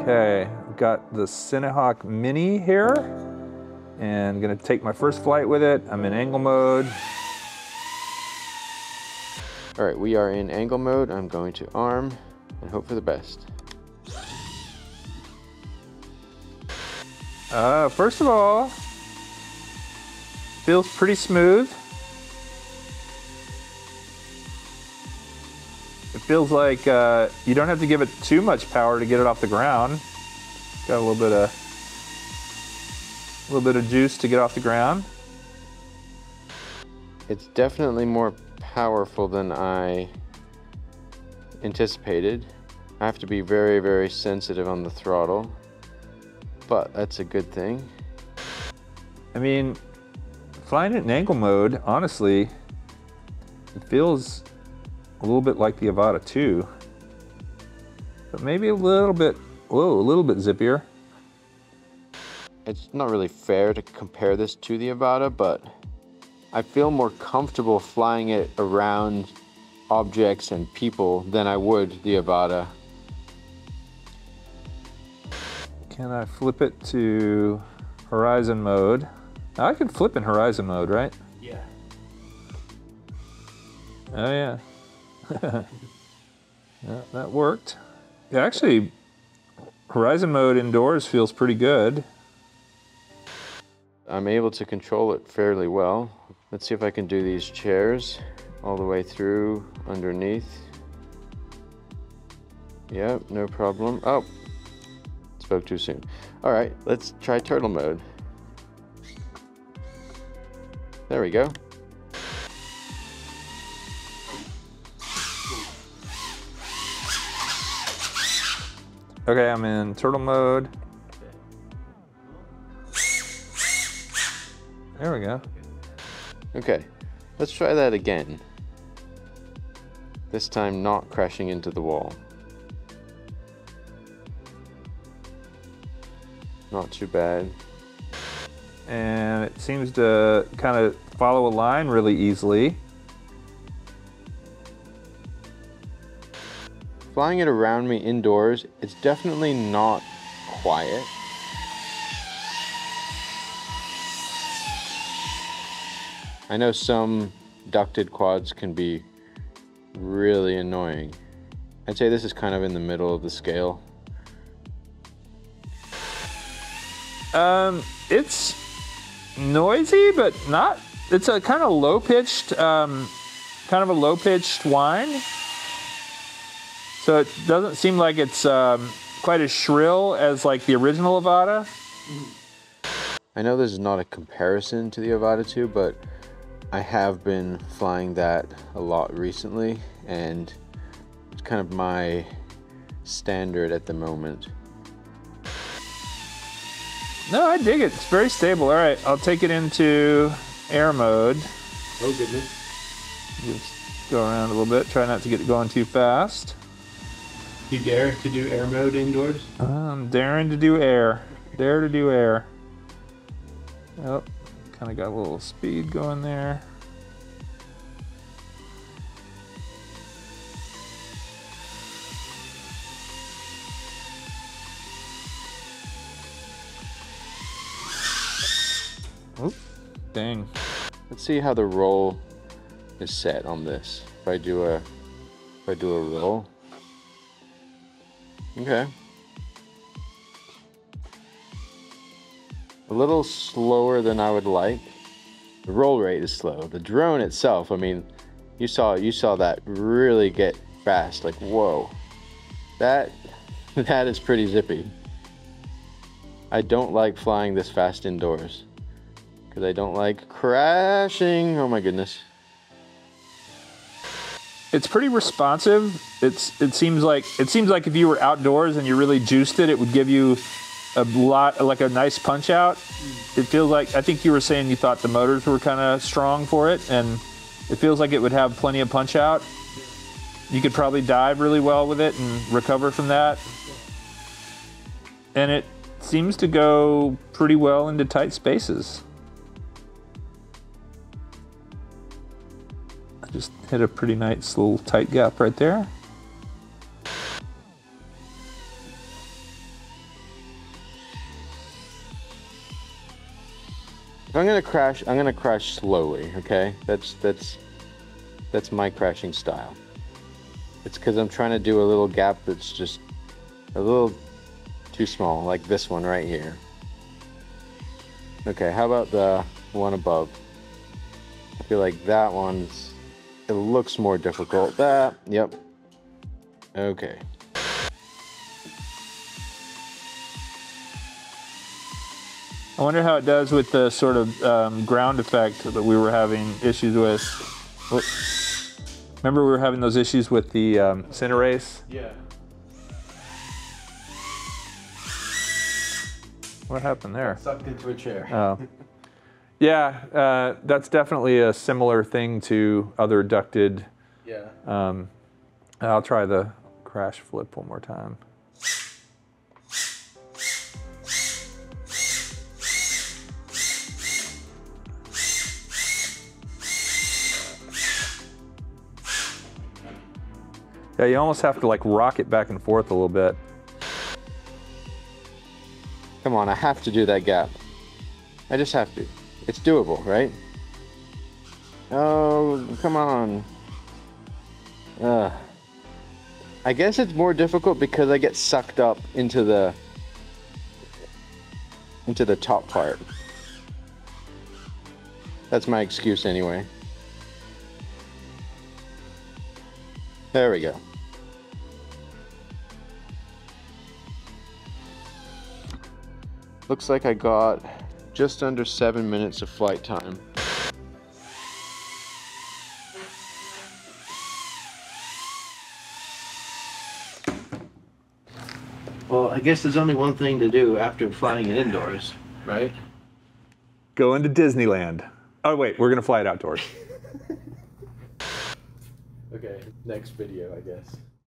Okay, got the Cinehawk Mini here, and I'm gonna take my first flight with it. I'm in angle mode. All right, we are in angle mode. I'm going to arm and hope for the best. First of all, feels pretty smooth. It feels like you don't have to give it too much power to get it off the ground. Got a little bit of juice to get off the ground. It's definitely more powerful than I anticipated. I have to be very, very sensitive on the throttle, but that's a good thing. I mean, flying it in angle mode, honestly, it feels a little bit like the Avata 2, but maybe a little bit, whoa, a little bit zippier. It's not really fair to compare this to the Avata, but I feel more comfortable flying it around objects and people than I would the Avata. Can I flip it to horizon mode? Now, I can flip in horizon mode, right? Yeah. Oh yeah. Yeah, that worked. Yeah, actually, horizon mode indoors feels pretty good. I'm able to control it fairly well. Let's see if I can do these chairs all the way through underneath. Yep, no problem. Oh, spoke too soon. All right, let's try turtle mode. There we go. Okay, I'm in turtle mode. There we go. Okay, let's try that again. This time not crashing into the wall. Not too bad. And it seems to kind of follow a line really easily. Flying it around me indoors, it's definitely not quiet. I know some ducted quads can be really annoying. I'd say this is kind of in the middle of the scale. It's noisy, but not, it's a kind of low-pitched, whine. So it doesn't seem like it's quite as shrill as like the original Avata. I know this is not a comparison to the Avata 2, but I have been flying that a lot recently, and it's kind of my standard at the moment. No, I dig it. It's very stable. All right, I'll take it into air mode. Oh goodness. Just go around a little bit. Try not to get it going too fast. You dare to do air mode indoors? I'm daring to do air. Dare to do air. Oh, kind of got a little speed going there. Oop, dang. Let's see how the roll is set on this. If I do a roll. Okay. A little slower than I would like. The roll rate is slow. The drone itself, I mean, you saw that really get fast. Like, whoa. That is pretty zippy. I don't like flying this fast indoors, because I don't like crashing. Oh my goodness. It's pretty responsive. It seems like if you were outdoors and you really juiced it, it would give you a lot, like a nice punch out. It feels like, I think you were saying you thought the motors were kind of strong for it, and it feels like it would have plenty of punch out. You could probably dive really well with it and recover from that. And it seems to go pretty well into tight spaces. Just hit a pretty nice little tight gap right there. I'm gonna crash slowly, okay? That's my crashing style. It's because I'm trying to do a little gap that's just a little too small, like this one right here. Okay, how about the one above? I feel like that one's, it looks more difficult. That, yep. Okay. I wonder how it does with the sort of ground effect that we were having issues with. Remember we were having those issues with the Cinerace? Yeah. What happened there? Sucked into a chair. Oh. Yeah, that's definitely a similar thing to other ducted. Yeah. I'll try the crash flip one more time. Yeah, you almost have to like rock it back and forth a little bit. Come on, I have to do that gap. I just have to. It's doable, right? Oh, come on. I guess it's more difficult because I get sucked up into the top part. That's my excuse anyway. There we go. Looks like I got just under 7 minutes of flight time. Well, I guess there's only one thing to do after flying it indoors, right? Go into Disneyland. Oh wait, we're gonna fly it outdoors. Okay, next video, I guess.